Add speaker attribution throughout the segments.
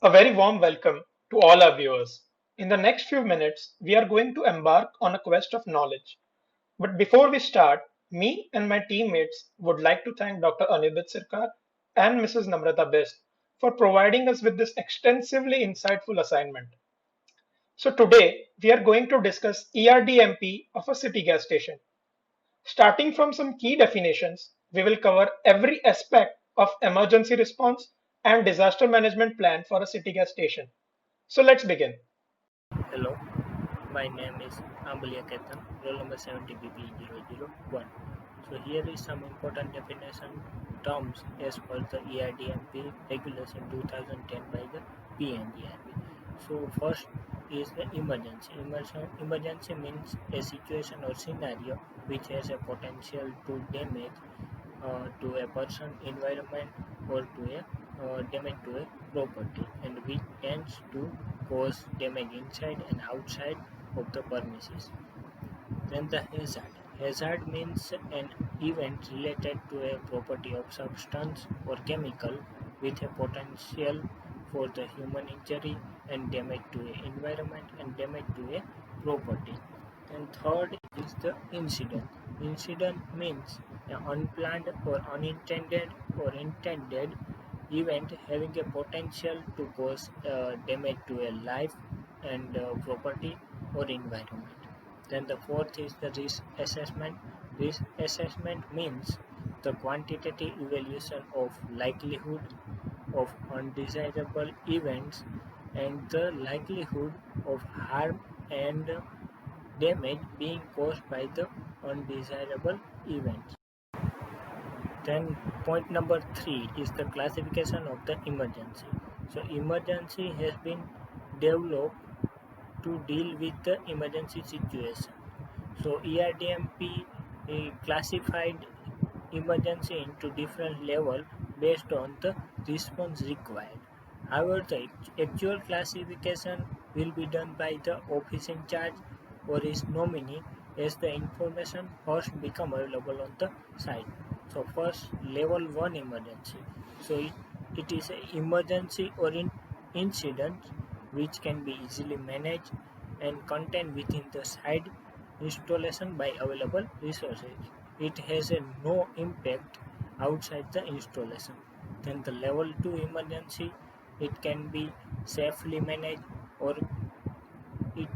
Speaker 1: A very warm welcome to all our viewers. In the next few minutes, we are going to embark on a quest of knowledge. But before we start, me and my teammates would like to thank Dr. Anirudh Sirkar and Mrs. Namrata Best for providing us with this extensively insightful assignment. So today, we are going to discuss Erdmp of a city gas station. Starting from some key definitions, we will cover every aspect of emergency response and disaster management plan for a city gas station. So let's begin.
Speaker 2: Hello, my name is Ambalya Ketan, roll number 70BP001. So here is some important definition terms as per the EIDMP regulation 2010 by the PNGRB. So first is the emergency. Emergency means a situation or scenario which has a potential to damage to a person, environment, or to a damage to a property, and which tends to cause damage inside and outside of the premises. Then the hazard. Hazard means an event related to a property of substance or chemical with a potential for the human injury and damage to a environment and damage to a property. And third is the incident. Incident means an unplanned or unintended or intended event having a potential to cause damage to a life and property or environment. Then the fourth is the risk assessment. Risk assessment means the quantitative evaluation of likelihood of undesirable events and the likelihood of harm and damage being caused by the undesirable events. Then point number three is the classification of the emergency. So emergency has been developed to deal with the emergency situation. So ERDMP classified emergency into different level based on the response required. However, the actual classification will be done by the office in charge or his nominee as the information first become available on the site. So first level 1 emergency. So it is an emergency or incident which can be easily managed and contained within the site installation by available resources. It has a no impact outside the installation. Then the level 2 emergency, it can be safely managed or it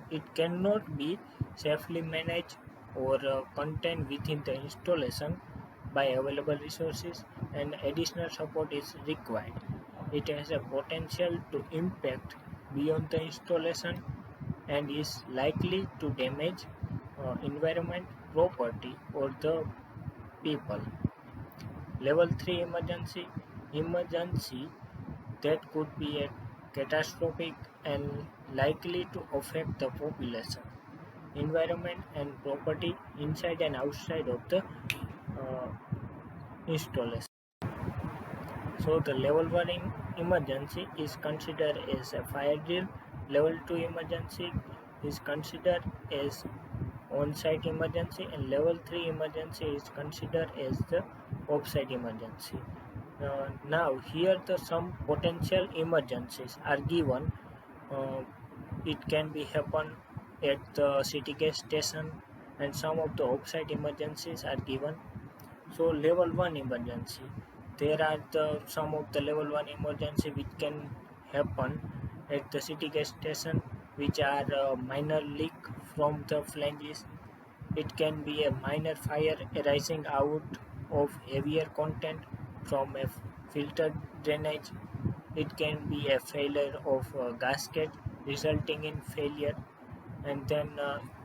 Speaker 2: it cannot be safely managed or contained within the installation by available resources and additional support is required. It has a potential to impact beyond the installation and is likely to damage environment, property, or the people. Level 3 emergency that could be a catastrophic and likely to affect the population, environment, and property inside and outside of the uh, installation. So the level 1 emergency is considered as a fire drill. Level 2 emergency is considered as on-site emergency, and level 3 emergency is considered as the off-site emergency. Now here the some potential emergencies are given. Uh, it can be happen at the city gas station, and some of the off-site emergencies are given. So level 1 emergency, there are the some of the level 1 emergency which can happen at the city gas station, which are minor leak from the flanges. It can be a minor fire arising out of heavier content from a filtered drainage. It can be a failure of a gasket resulting in failure. And then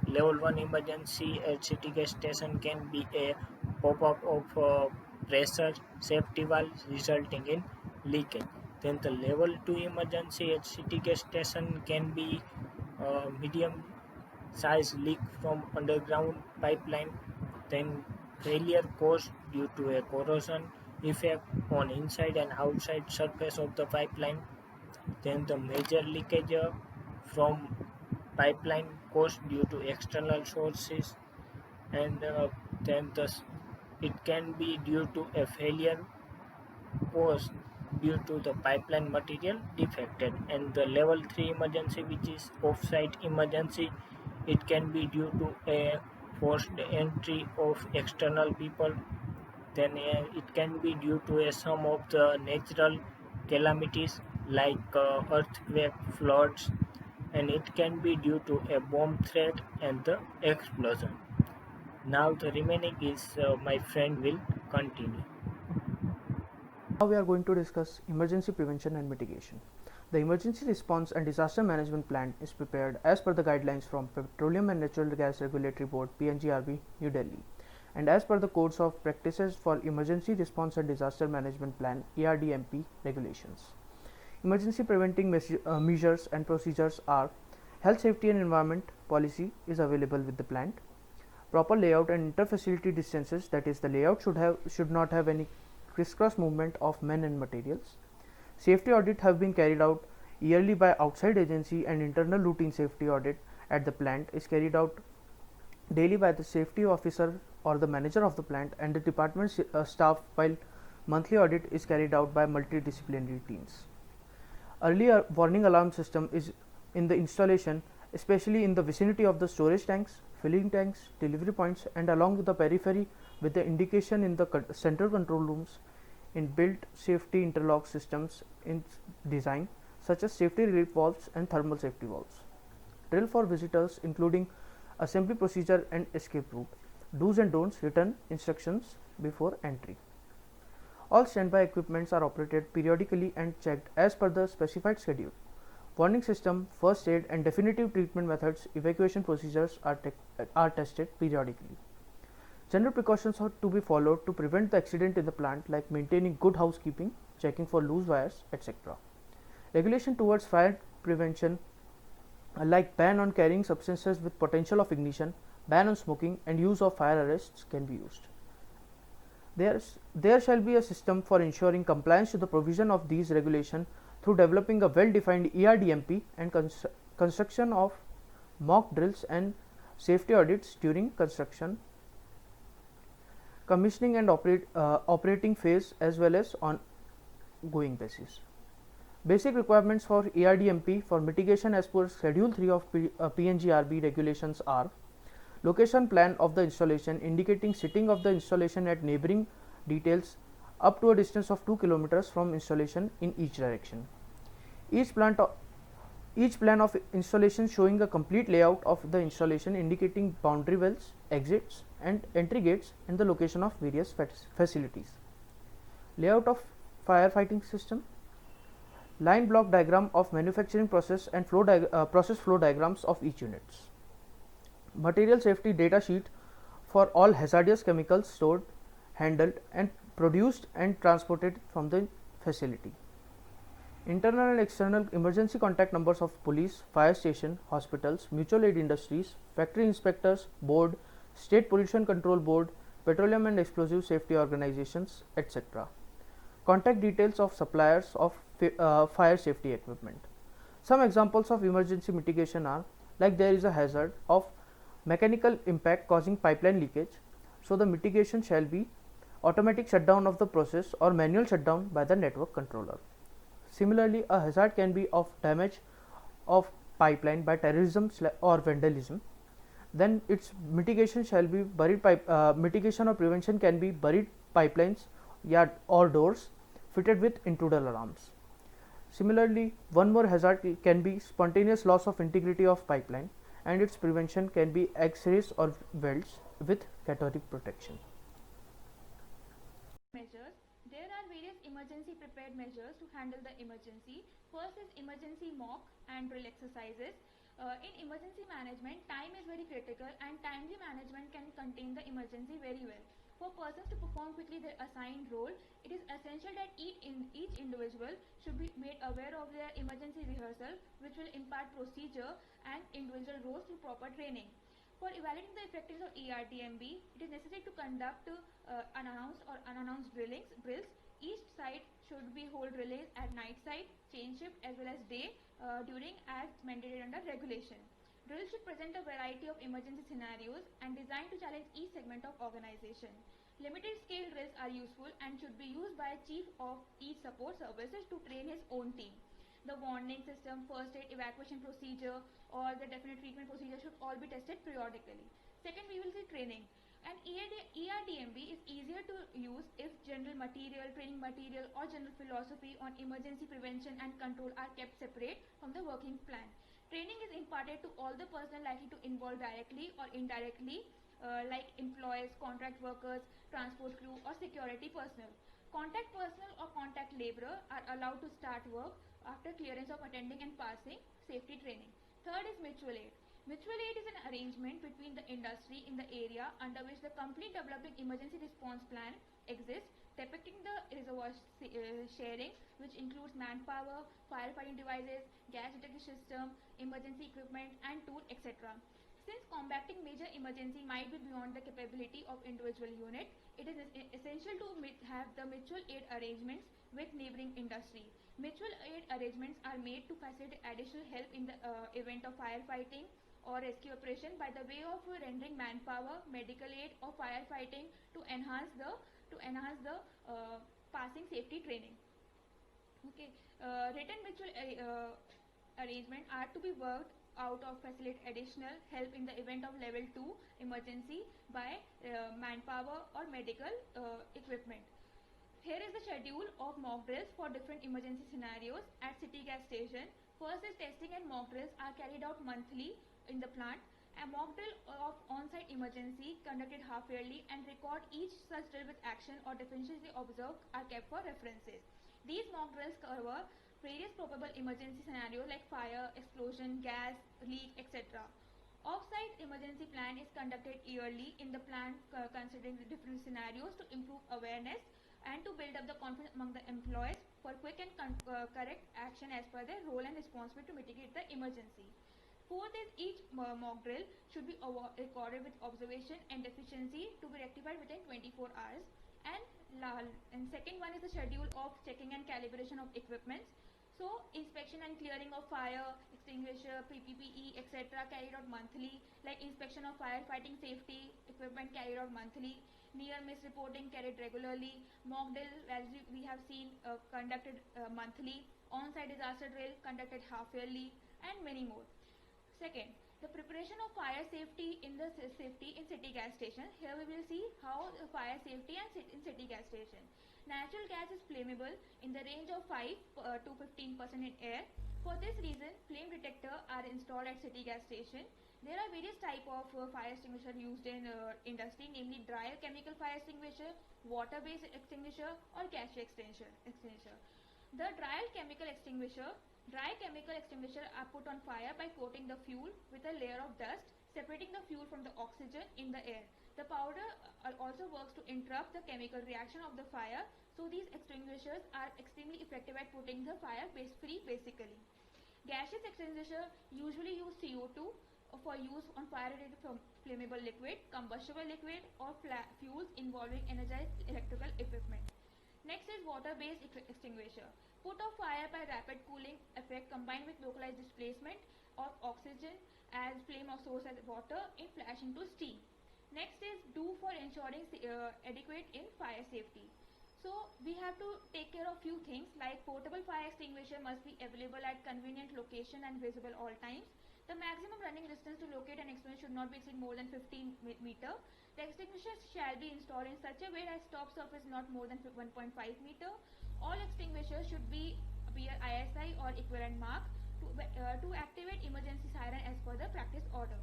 Speaker 2: level 1 emergency at city gas station can be a pop-up of pressure safety valve resulting in leakage. Then the level 2 emergency at city gas station can be medium size leak from underground pipeline. Then failure caused due to a corrosion effect on inside and outside surface of the pipeline. Then the major leakage from pipeline caused due to external sources. And then it can be due to a failure caused due to the pipeline material defected, and the level 3 emergency, which is off-site emergency, it can be due to a forced entry of external people. Then it can be due to a sum of the natural calamities like earthquake, floods, and it can be due to a bomb threat and the explosion. Now the remaining is my friend will continue.
Speaker 3: Now we are going to discuss emergency prevention and mitigation. The Emergency Response and Disaster Management Plan is prepared as per the guidelines from Petroleum and Natural Gas Regulatory Board (PNGRB), New Delhi, and as per the Codes of Practices for Emergency Response and Disaster Management Plan (Erdmp) regulations. Emergency preventing measures and procedures are: health, safety, and environment policy is available with the plant. Proper layout and inter-facility distances, that is, the layout should not have any crisscross movement of men and materials. Safety audit have been carried out yearly by outside agency, and internal routine safety audit at the plant is carried out daily by the safety officer or the manager of the plant and the department staff, while monthly audit is carried out by multidisciplinary teams. Early warning alarm system is in the installation, especially in the vicinity of the storage tanks, filling tanks, delivery points, and along the periphery, with the indication in the central control rooms in built safety interlock systems in design, such as safety relief valves and thermal safety valves. Drill for visitors, including assembly procedure and escape route. Do's and don'ts, written instructions before entry. All standby equipments are operated periodically and checked as per the specified schedule. Warning system, first aid, and definitive treatment methods, evacuation procedures are tested periodically. General precautions are to be followed to prevent the accident in the plant, like maintaining good housekeeping, checking for loose wires, etc. Regulation towards fire prevention, like ban on carrying substances with potential of ignition, ban on smoking, and use of fire arrests can be used. There shall be a system for ensuring compliance to the provision of these regulations through developing a well-defined Erdmp and construction of mock drills and safety audits during construction, commissioning, and operating phase, as well as on going basis. Basic requirements for Erdmp for mitigation as per Schedule 3 of PNGRB regulations are: location plan of the installation indicating sitting of the installation at neighboring details up to a distance of 2 km from installation in each direction. Each plan of installation showing a complete layout of the installation indicating boundary wells, exits, and entry gates, and the location of various facilities. Layout of firefighting system. Line block diagram of manufacturing process and process flow diagrams of each units. Material safety data sheet for all hazardous chemicals stored, handled, and produced and transported from the facility. Internal and external emergency contact numbers of police, fire station, hospitals, mutual aid industries, factory inspectors board, state pollution control board, petroleum and explosive safety organizations, etc. Contact details of suppliers of fire safety equipment. Some examples of emergency mitigation are, like, there is a hazard of mechanical impact causing pipeline leakage, so the mitigation shall be automatic shutdown of the process or manual shutdown by the network controller. Similarly, a hazard can be of damage of pipeline by terrorism or vandalism. Then its mitigation shall be mitigation or prevention can be buried pipelines, or doors fitted with intruder alarms. Similarly, one more hazard can be spontaneous loss of integrity of pipeline, and its prevention can be X-rays or welds with cathodic protection.
Speaker 4: Measures. There are various emergency prepared measures to handle the emergency. First is emergency mock and drill exercises. In emergency management, time is very critical, and timely management can contain the emergency very well. For persons to perform quickly their assigned role, it is essential that each individual should be made aware of their emergency rehearsal, which will impart procedure and individual roles through proper training. For evaluating the effectiveness of Erdmp, it is necessary to conduct announced or unannounced drills. Each site should be hold relays at night side, change shift, as well as day during as mandated under regulation. Drills should present a variety of emergency scenarios and designed to challenge each segment of organization. Limited scale drills are useful and should be used by a chief of each support services to train his own team. The warning system, first aid, evacuation procedure or the definite treatment procedure should all be tested periodically. Second, we will see training. An ERDMB is easier to use if general material, training material or general philosophy on emergency prevention and control are kept separate from the working plan. Training is imparted to all the personnel likely to involve directly or indirectly, like employees, contract workers, transport crew or security personnel. Contact personnel or contact laborer are allowed to start work after clearance of attending and passing safety training. Third is mutual aid. Mutual aid is an arrangement between the industry in the area under which the company developing emergency response plan exists, depicting the reservoir sharing, which includes manpower, firefighting devices, gas detection system, emergency equipment and tool, etc. Since combating major emergency might be beyond the capability of individual unit, it is essential to have the mutual aid arrangements with neighboring industry. Mutual aid arrangements are made to facilitate additional help in the event of firefighting or rescue operation by the way of rendering manpower, medical aid or firefighting to enhance the passing safety training. Okay, written mutual arrangement are to be worked out of facilitate additional help in the event of level 2 emergency by manpower or medical equipment. Here is the schedule of mock drills for different emergency scenarios at city gas station. First is testing and mock drills are carried out monthly in the plant. A mock drill of on-site emergency conducted half-yearly and record each such drill with action or deficiency observed are kept for references. These mock drills cover various probable emergency scenarios like fire, explosion, gas, leak, etc. Off-site emergency plan is conducted yearly in the plant considering the different scenarios to improve awareness and to build up the confidence among the employees for quick and correct action as per their role and responsibility to mitigate the emergency. Fourth is each mock drill should be recorded with observation and deficiency to be rectified within 24 hours. And second one is the schedule of checking and calibration of equipments. So inspection and clearing of fire, extinguisher, PPE, etc. carried out monthly, like inspection of firefighting safety equipment carried out monthly, near miss reporting carried regularly, mock drill as we have seen conducted monthly, on-site disaster drill conducted half-yearly and many more. Second, the preparation of fire safety in city gas station. Here we will see how fire safety in city gas station. Natural gas is flammable in the range of 5 to 15% in air. For this reason, flame detector are installed at city gas station. There are various type of fire extinguisher used in industry, namely dry chemical fire extinguisher, water-based extinguisher, or gaseous extinguisher. The dry chemical extinguisher are put on fire by coating the fuel with a layer of dust, separating the fuel from the oxygen in the air. The powder also works to interrupt the chemical reaction of the fire, so these extinguishers are extremely effective at putting the fire free basically. Gaseous extinguisher usually use CO2 for use on fire-related flammable liquid, combustible liquid or fuels involving energized electrical equipment. Next is water-based extinguisher. Put out fire by rapid cooling effect combined with localized displacement of oxygen as flame of source as water in flashing to steam. Next is do for ensuring adequate in fire safety. So we have to take care of few things like portable fire extinguisher must be available at convenient location and visible all times. The maximum running distance to locate an extinguisher should not be exceed more than 15 meter. The extinguisher shall be installed in such a way that top surface not more than 1.5 meter. All extinguishers should be bear ISI or equivalent mark to activate emergency siren as per the practice order.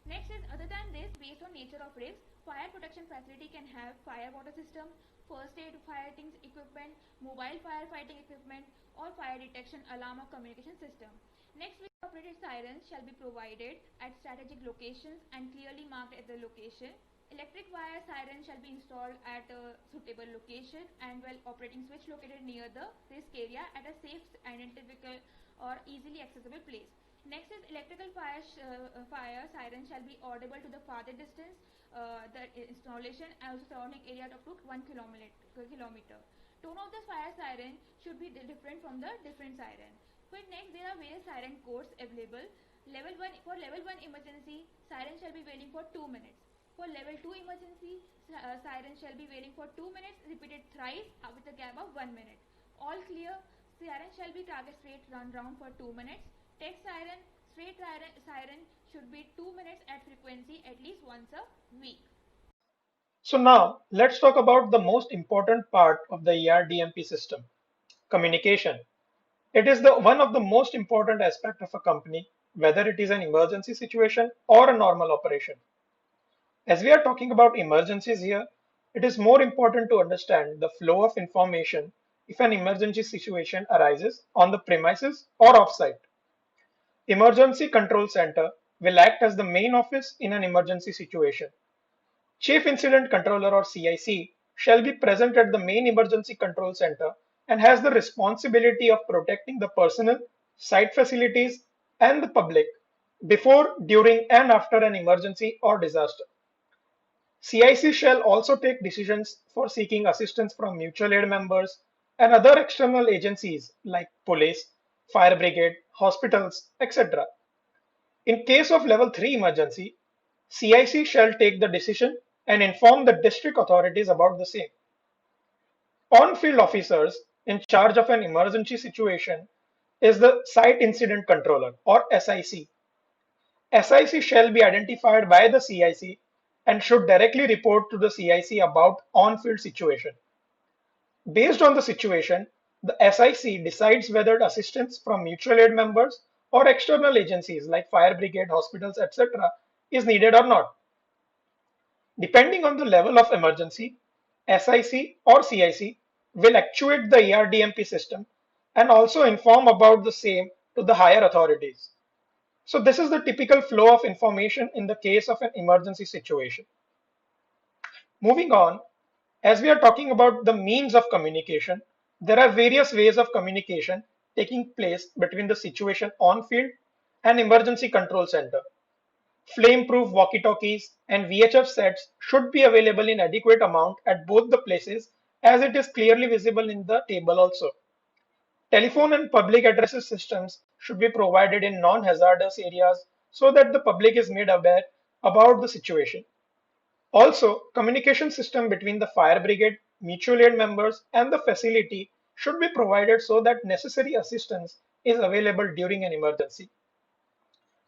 Speaker 4: Next is other than this, based on nature of risk, fire protection facility can have fire water system, first aid firefighting equipment, mobile firefighting equipment or fire detection alarm or communication system. Next, operated sirens shall be provided at strategic locations and clearly marked at the location. Electric wire siren shall be installed at a suitable location and well operating switch located near the risk area at a safe, identifiable or easily accessible place. Next is electrical fire siren shall be audible to the farther distance, the installation and also surrounding area up to 1 kilometer. Tone of the fire siren should be different from the different siren. But next, there are various siren codes available. For level 1 emergency, siren shall be wailing for 2 minutes. For level 2 emergency, siren shall be wailing for 2 minutes, repeated thrice with a gap of 1 minute. All clear, siren shall be target straight run round for 2 minutes. Text siren, straight siren should be 2 minutes at frequency at least once a week.
Speaker 1: So now let's talk about the most important part of the ERDMP system, communication. It is the one of the most important aspect of a company, whether it is an emergency situation or a normal operation. As we are talking about emergencies here, it is more important to understand the flow of information if an emergency situation arises on the premises or offsite. Emergency Control Center will act as the main office in an emergency situation. Chief Incident Controller or CIC shall be present at the main emergency control center and has the responsibility of protecting the personnel, site facilities, and the public before, during, and after an emergency or disaster. CIC shall also take decisions for seeking assistance from mutual aid members and other external agencies like police, fire brigade, hospitals, etc. In case of level 3 emergency, CIC shall take the decision and inform the district authorities about the same. On-field officers in charge of an emergency situation is the Site Incident Controller or SIC. SIC shall be identified by the CIC and should directly report to the CIC about on-field situation. Based on the situation, the SIC decides whether assistance from mutual aid members or external agencies like fire brigade, hospitals, etc. is needed or not. Depending on the level of emergency, SIC or CIC will actuate the ERDMP system and also inform about the same to the higher authorities. So this is the typical flow of information in the case of an emergency situation. Moving on, as we are talking about the means of communication, there are various ways of communication taking place between the situation on field and emergency control center. Flame-proof walkie-talkies and VHF sets should be available in adequate amount at both the places as it is clearly visible in the table also. Telephone and public addresses systems should be provided in non-hazardous areas so that the public is made aware about the situation. Also, communication system between the fire brigade, mutual aid members, and the facility should be provided so that necessary assistance is available during an emergency.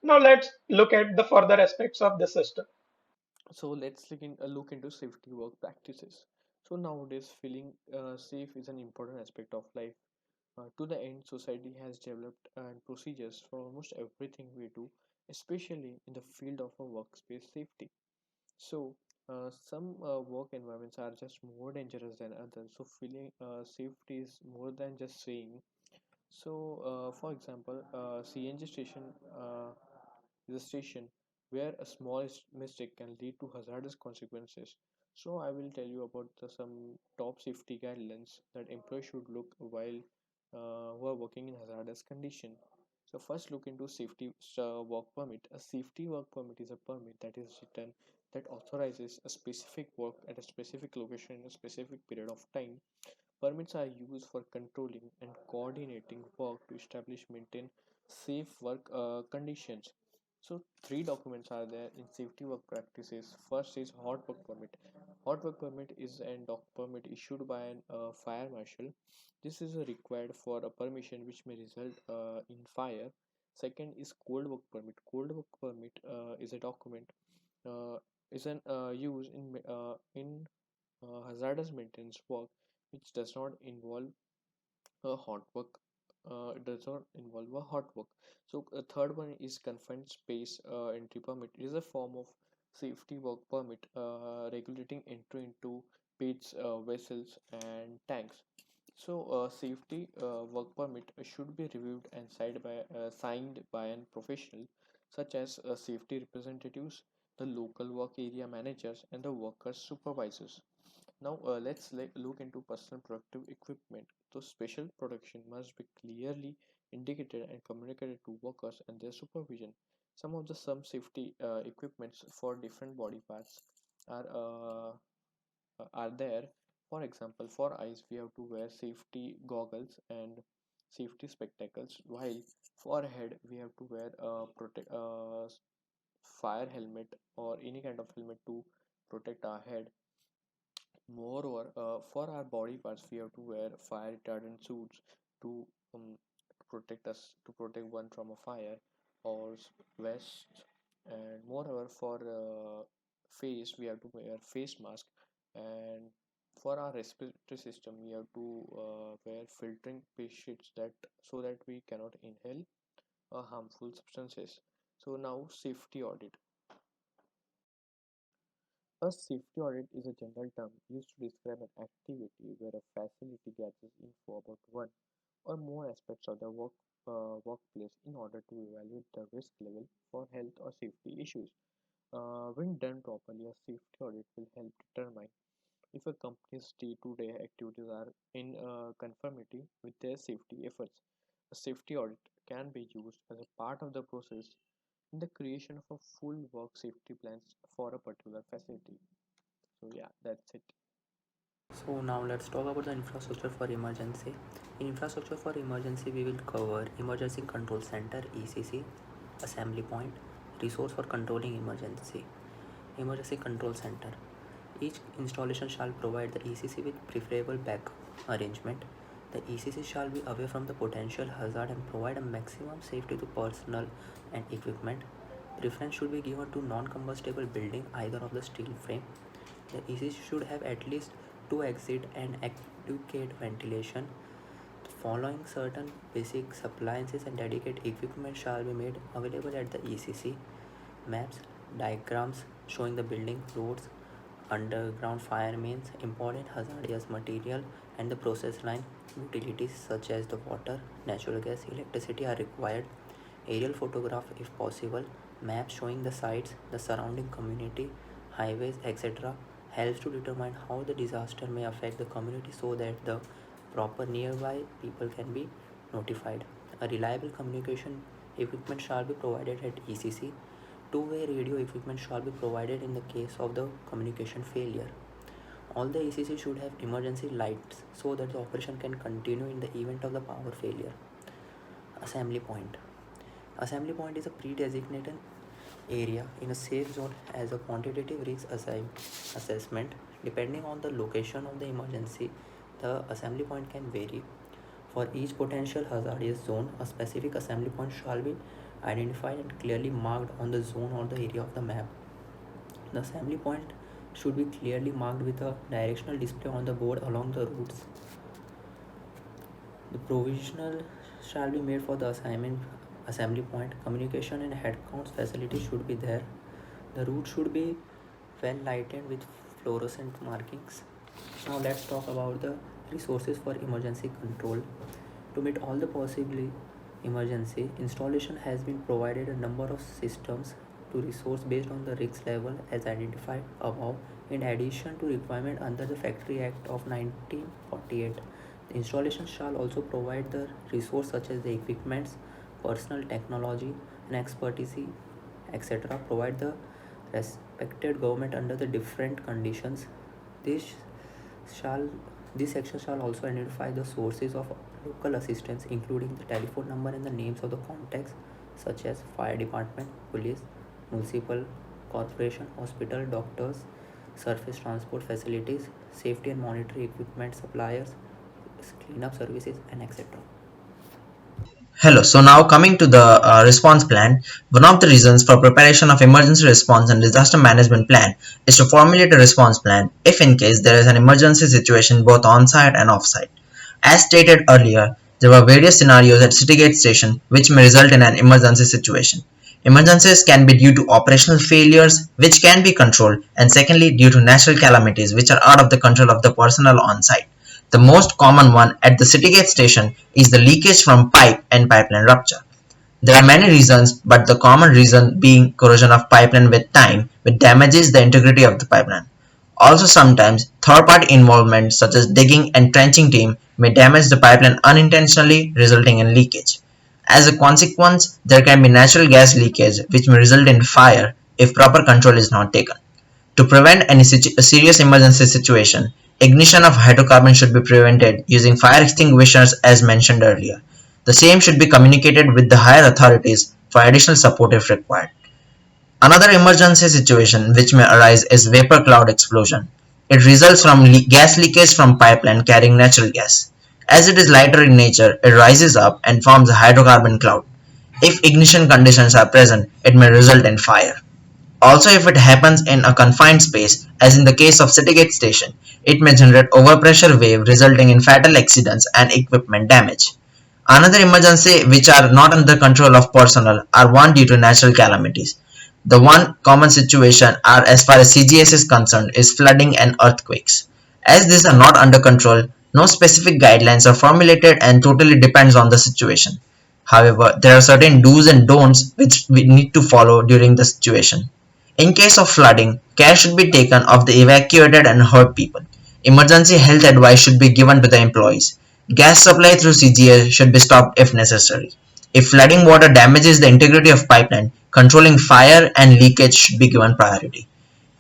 Speaker 1: Now let's look at the further aspects of this system.
Speaker 3: So let's look into safety work practices. So nowadays, feeling safe is an important aspect of life. To the end, society has developed procedures for almost everything we do, especially in the field of a workspace safety. So some work environments are just more dangerous than others. So feeling safety is more than just saying. So, for example, CNG station is a station where a small mistake can lead to hazardous consequences. So, I will tell you about some top safety guidelines that employees should look while who are working in hazardous condition. So, first look into safety work permit. A safety work permit is a permit that is written that authorizes a specific work at a specific location in a specific period of time. Permits are used for controlling and coordinating work to establish maintain safe work conditions. So three documents are there in safety work practices. First is hot work permit. Hot work permit is a doc permit issued by an fire marshal. This is required for a permission which may result in fire. Second is cold work permit. Cold work permit is a document uh, is an used in hazardous maintenance work which does not involve a hot work. It does not involve a hot work. So a third one is confined space entry permit. It is a form of safety work permit regulating entry into pits, vessels, and tanks. So safety work permit should be reviewed and signed by a professional such as safety representatives, the local work area managers, and the workers supervisors. Now let's look into personal protective equipment. So special protection must be clearly indicated and communicated to workers and their supervision. Some safety equipments for different body parts are are there. For example, for eyes we have to wear safety goggles and safety spectacles, while for head we have to wear a fire helmet or any kind of helmet to
Speaker 5: protect our head. Moreover, for our body parts, we have to wear fire retardant suits to protect us, to protect one from a fire, or vest. And moreover, for face, we have to wear face mask. And for our respiratory system, we have to wear filtering face sheets that so that we cannot inhale harmful substances. So now safety audit. A safety audit is a general term used to describe an activity where a facility gathers info about one or more aspects of the workplace in order to evaluate the risk level for health or safety issues. When done properly, a safety audit will help determine if a company's day-to-day activities are in conformity with their safety efforts. A safety audit can be used as a part of the process in the creation of a full work safety plans for a particular facility. So yeah, that's it.
Speaker 6: So now let's talk about the infrastructure for emergency. In infrastructure for emergency, we will cover emergency control center (ECC), assembly point, resource for controlling emergency, emergency control center. Each installation shall provide the ECC with preferable backup arrangement. The ECC shall be away from the potential hazard and provide a maximum safety to personnel and equipment. Preference should be given to non-combustible building, either of the steel frame. The ECC should have at least two exit and adequate ventilation. Following certain basic appliances and dedicated equipment shall be made available at the ECC. Maps, diagrams showing the building roads, underground fire mains, important hazardous material, and the process line. Utilities such as the water, natural gas, electricity are required. Aerial photograph if possible. Maps showing the sites, the surrounding community, highways, etc. helps to determine how the disaster may affect the community so that the proper nearby people can be notified. A reliable communication equipment shall be provided at ECC. Two-way radio equipment shall be provided in the case of the communication failure. All the ECC should have emergency lights so that the operation can continue in the event of the power failure. Assembly point. Assembly point is a pre-designated area in a safe zone as a quantitative risk assessment. Depending on the location of the emergency, the assembly point can vary. For each potential hazardous zone, a specific assembly point shall be identified and clearly marked on the zone or the area of the map. The assembly point should be clearly marked with a directional display on the board along the routes. The provisional shall be made for the assignment assembly point. Communication and head counts facility should be there. The route should be well lighted with fluorescent markings. Now let's talk about the resources for emergency control. To meet all the possible emergency, installation has been provided a number of systems to resource based on the risk level as identified above, in addition to requirement under the Factory Act of 1948. The installation shall also provide the resource such as the equipments, personal technology and expertise, etc. provide the respected government under the different conditions. This shall this section shall also identify the sources of local assistance, including the telephone number and the names of the contacts such as fire department, police, municipal corporation, hospital, doctors, surface transport facilities, safety and monitoring equipment suppliers, cleanup services, and etc.
Speaker 7: Hello. So now coming to the response plan, one of the reasons for preparation of emergency response and disaster management plan is to formulate a response plan if in case there is an emergency situation both on-site and off-site. As stated earlier, there were various scenarios at Citygate station which may result in an emergency situation. Emergencies can be due to operational failures which can be controlled, and secondly due to natural calamities which are out of the control of the personnel on site. The most common one at the Citygate station is the leakage from pipe and pipeline rupture. There are many reasons, but the common reason being corrosion of pipeline with time, which damages the integrity of the pipeline. Also sometimes, third-party involvement such as digging and trenching team may damage the pipeline unintentionally, resulting in leakage. As a consequence, there can be natural gas leakage which may result in fire if proper control is not taken. To prevent any serious emergency situation, ignition of hydrocarbon should be prevented using fire extinguishers as mentioned earlier. The same should be communicated with the higher authorities for additional support if required. Another emergency situation which may arise is vapor cloud explosion. It results from gas leakage from pipeline carrying natural gas. As it is lighter in nature, it rises up and forms a hydrocarbon cloud. If ignition conditions are present, it may result in fire. Also, if it happens in a confined space, as in the case of city gate station, it may generate overpressure wave resulting in fatal accidents and equipment damage. Another emergency which are not under control of personnel are one due to natural calamities. The one common situation are as far as CGS is concerned is flooding and earthquakes. As these are not under control, no specific guidelines are formulated and totally depends on the situation. However, there are certain do's and don'ts which we need to follow during the situation. In case of flooding, care should be taken of the evacuated and hurt people. Emergency health advice should be given to the employees. Gas supply through CGS should be stopped if necessary. If flooding water damages the integrity of pipeline, controlling fire and leakage should be given priority.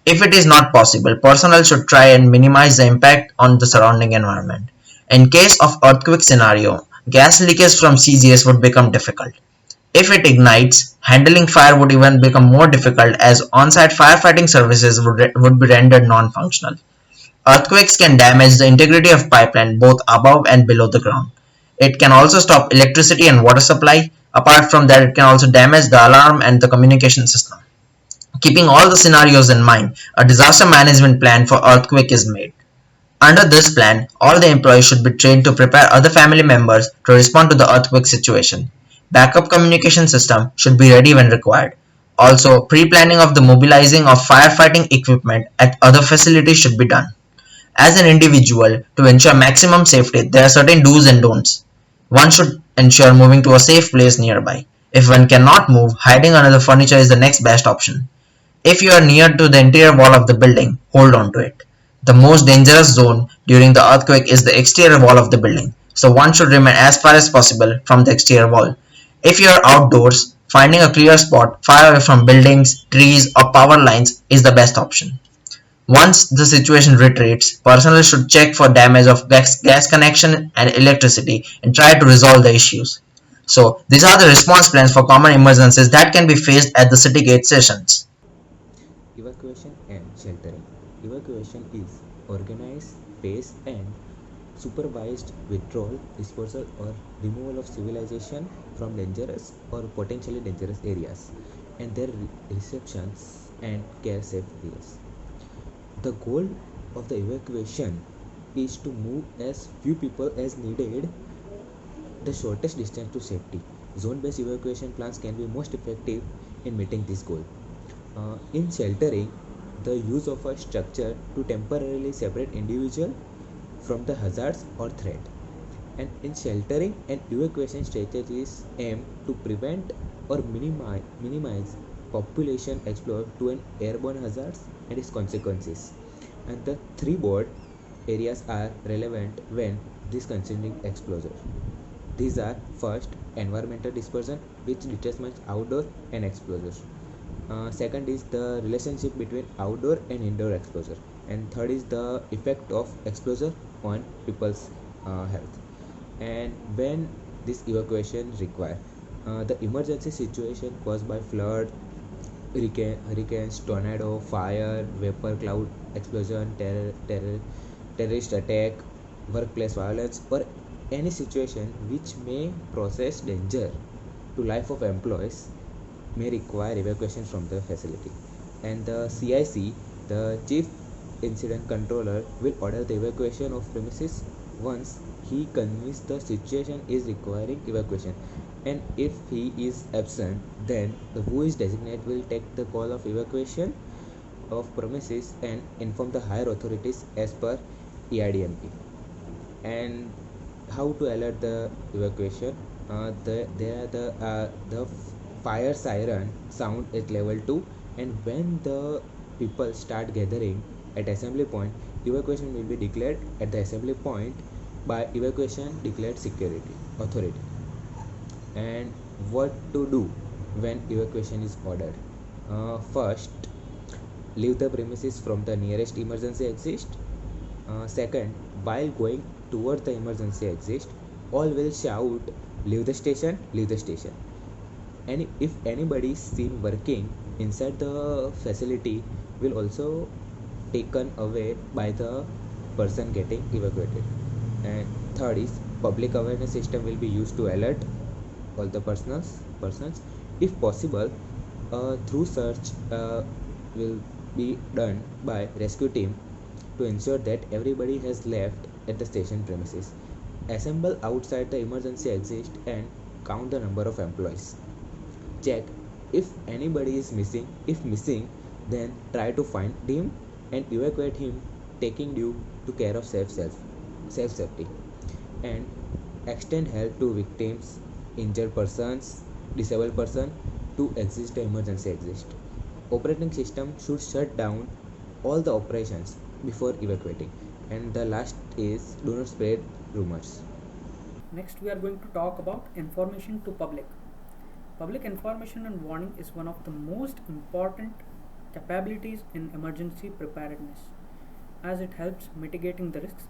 Speaker 7: If it is not possible, personnel should try and minimize the impact on the surrounding environment. In case of earthquake scenario, gas leakage from CGS would become difficult. If it ignites, handling fire would even become more difficult as on-site firefighting services would be rendered non-functional. Earthquakes can damage the integrity of pipeline both above and below the ground. It can also stop electricity and water supply. Apart from that, it can also damage the alarm and the communication system. Keeping all the scenarios in mind, a disaster management plan for earthquake is made. Under this plan, all the employees should be trained to prepare other family members to respond to the earthquake situation. Backup communication system should be ready when required. Also, pre-planning of the mobilizing of firefighting equipment at other facilities should be done. As an individual, to ensure maximum safety, there are certain do's and don'ts. One should ensure moving to a safe place nearby. If one cannot move, hiding under the furniture is the next best option. If you are near to the interior wall of the building, hold on to it. The most dangerous zone during the earthquake is the exterior wall of the building, so one should remain as far as possible from the exterior wall. If you are outdoors, finding a clear spot far away from buildings, trees, or power lines is the best option. Once the situation retreats, personnel should check for damage of gas connection and electricity and try to resolve the issues. So, these are the response plans for common emergencies that can be faced at the city gate stations.
Speaker 5: Evacuation and sheltering. Evacuation is organized, paced, and supervised withdrawal, dispersal, or removal of civilization from dangerous or potentially dangerous areas and their receptions and care safe areas. The goal of the evacuation is to move as few people as needed the shortest distance to safety. Zone-based evacuation plans can be most effective in meeting this goal. In sheltering, the use of a structure to temporarily separate individual from the hazards or threat. And in sheltering and evacuation strategies aim to prevent or minimize population exposure to an airborne hazards and its consequences. And the three broad areas are relevant when this considering exposure. These are first environmental dispersion, which determines outdoor and exposure. Second is the relationship between outdoor and indoor exposure, and third is the effect of exposure on people's health. And when this evacuation require the emergency situation caused by flood, hurricanes, tornado, fire, vapor cloud explosion, terrorist attack, workplace violence, or any situation which may process danger to life of employees may require evacuation from the facility. And the CIC, the Chief Incident Controller, will order the evacuation of premises once he convinced the situation is requiring evacuation. And if he is absent, then the who is designated will take the call of evacuation of premises and inform the higher authorities as per Erdmp. And how to alert the evacuation? The fire siren sound at level 2, and when the people start gathering at assembly point, evacuation will be declared at the assembly point by evacuation declared security authority. And what to do when evacuation is ordered? First, leave the premises from the nearest emergency exit. Second, while going towards the emergency exit, all will shout, leave the station, leave the station. And if anybody is seen working inside the facility will also taken away by the person getting evacuated. And third is public awareness system will be used to alert all the persons if possible. Through search will be done by rescue team to ensure that everybody has left at the station premises. Assemble outside the emergency exit and count the number of employees. Check if anybody is missing. If missing, then try to find him and evacuate him, taking due to care of self safety. And extend help to victims, injured persons, disabled person to exist the emergency exist. Operating system should shut down all the operations before evacuating. And the last is do not spread rumors.
Speaker 3: Next, we are going to talk about information to public. Public information and warning is one of the most important capabilities in emergency preparedness, as it helps mitigating the risks,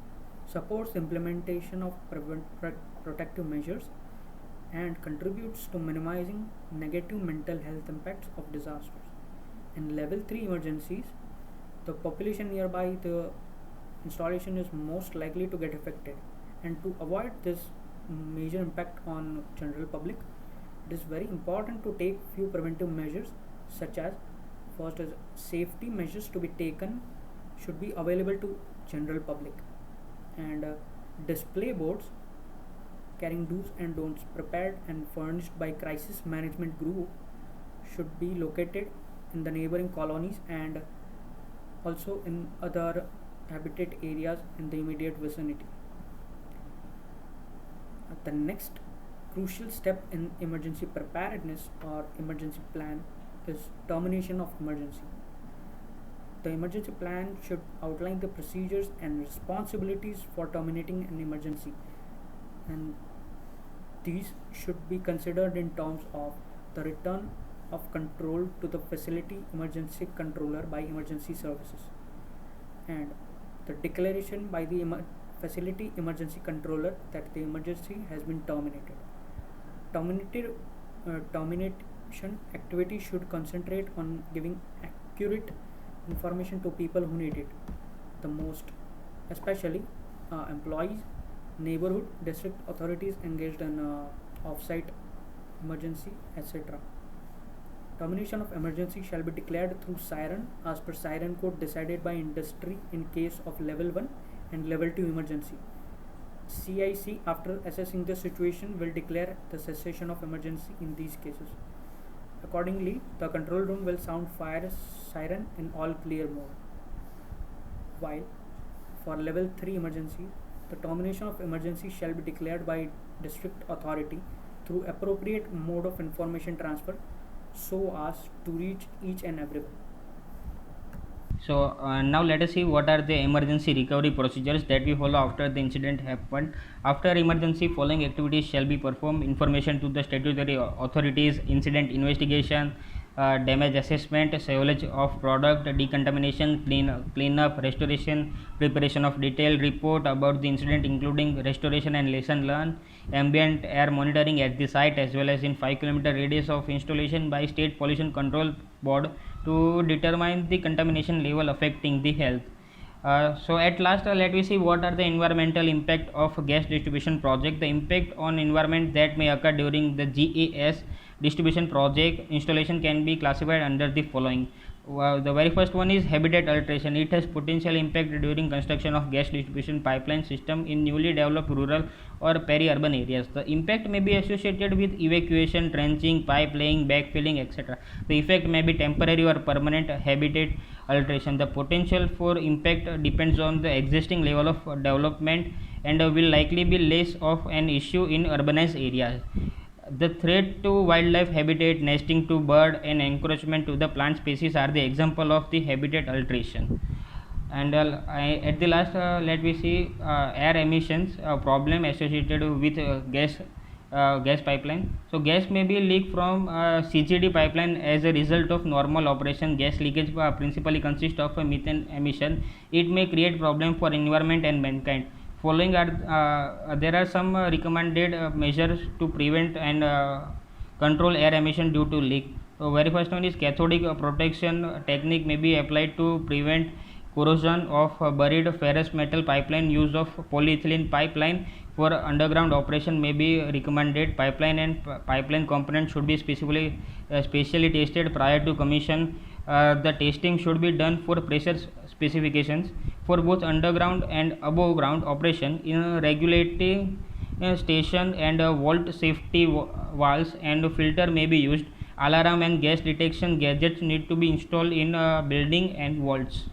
Speaker 3: supports implementation of protective measures, and contributes to minimizing negative mental health impacts of disasters. In level 3 emergencies, the population nearby the installation is most likely to get affected, and to avoid this major impact on general public, it is very important to take few preventive measures, such as first is safety measures to be taken should be available to general public, and display boards carrying do's and don'ts prepared and furnished by crisis management group should be located in the neighboring colonies and also in other habitat areas in the immediate vicinity. The next crucial step in emergency preparedness or emergency plan is termination of emergency. The emergency plan should outline the procedures and responsibilities for terminating an emergency, and these should be considered in terms of the return of control to the facility emergency controller by emergency services, and the declaration by the facility emergency controller that the emergency has been terminated. Termination activity should concentrate on giving accurate information to people who need it the most, especially employees, neighborhood, district authorities engaged in off-site emergency, etc. Termination of emergency shall be declared through siren as per siren code decided by industry in case of level 1 and level 2 emergency. CIC, after assessing the situation, will declare the cessation of emergency in these cases. Accordingly, the control room will sound fire siren in all clear mode. While for level 3 emergency, the termination of emergency shall be declared by district authority through appropriate mode of information transfer so as to reach each and everyone.
Speaker 2: So now let us see what are the emergency recovery procedures that we follow after the incident happened. After emergency, following activities shall be performed: information to the statutory authorities, incident investigation, damage assessment, salvage of product, decontamination, cleanup, restoration, preparation of detailed report about the incident including restoration and lesson learned, ambient air monitoring at the site as well as in 5 km radius of installation by State Pollution Control Board to determine the contamination level affecting the health. So at last, let me see what are the environmental impact of gas distribution project. The impact on environment that may occur during the gas distribution project installation can be classified under the following. The very first one is habitat alteration. It has potential impact during construction of gas distribution pipeline system in newly developed rural or peri-urban areas. The impact may be associated with evacuation, trenching, pipe laying, backfilling, etc. The effect may be temporary or permanent habitat alteration. The potential for impact depends on the existing level of development and will likely be less of an issue in urbanized areas. The threat to wildlife habitat, nesting to bird, and encroachment to the plant species are the example of the habitat alteration. And at the last, let me see air emissions problem associated with gas pipeline. So gas may be leaked from CGD pipeline as a result of normal operation. Gas leakage principally consists of a methane emission. It may create problem for environment and mankind. Following are there are some recommended measures to prevent and
Speaker 8: control air emission due to leak. So very first one is cathodic protection technique may be applied to prevent corrosion of buried ferrous metal pipeline. Use of polyethylene pipeline for underground operation may be recommended. Pipeline and pipeline components should be specially tested prior to commission. The testing should be done for pressure specifications for both underground and above ground operation. In regulating station and vault safety valves and filter may be used. Alarm and gas detection gadgets need to be installed in building and vaults.